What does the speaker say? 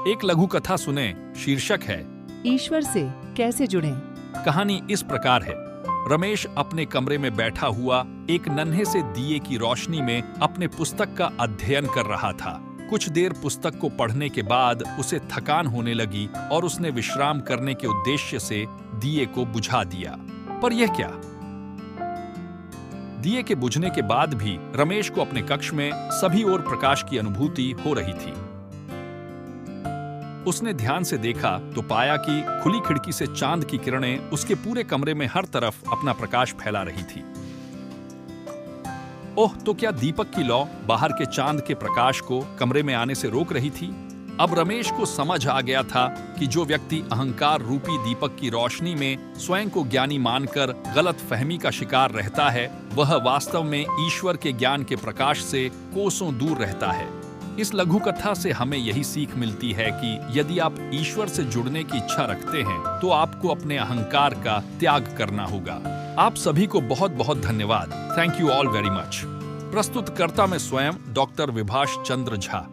एक लघु कथा सुने। शीर्षक है ईश्वर से कैसे जुड़ें। कहानी इस प्रकार है। रमेश अपने कमरे में बैठा हुआ एक नन्हे से दिए की रोशनी में अपने पुस्तक का अध्ययन कर रहा था। कुछ देर पुस्तक को पढ़ने के बाद उसे थकान होने लगी और उसने विश्राम करने के उद्देश्य से दिए को बुझा दिया। पर यह क्या? दिए के बुझने के बाद भी रमेश को अपने कक्ष में सभी ओर प्रकाश की अनुभूति हो रही थी। उसने ध्यान से देखा तो पाया कि खुली खिड़की से चांद की किरणें उसके पूरे कमरे में हर तरफ अपना प्रकाश फैला रही थी। ओह, तो क्या दीपक की लौ बाहर के चांद के प्रकाश को कमरे में आने से रोक रही थी? अब रमेश को समझ आ गया था कि जो व्यक्ति अहंकार रूपी दीपक की रोशनी में स्वयं को ज्ञानी मानकर गलत फहमी का शिकार रहता है, वह वास्तव में ईश्वर के ज्ञान के प्रकाश से कोसों दूर रहता है। इस लघु कथा से हमें यही सीख मिलती है कि यदि आप ईश्वर से जुड़ने की इच्छा रखते हैं तो आपको अपने अहंकार का त्याग करना होगा। आप सभी को बहुत बहुत धन्यवाद। Thank you all very much. प्रस्तुतकर्ता में स्वयं डॉक्टर विभाष चंद्र झा।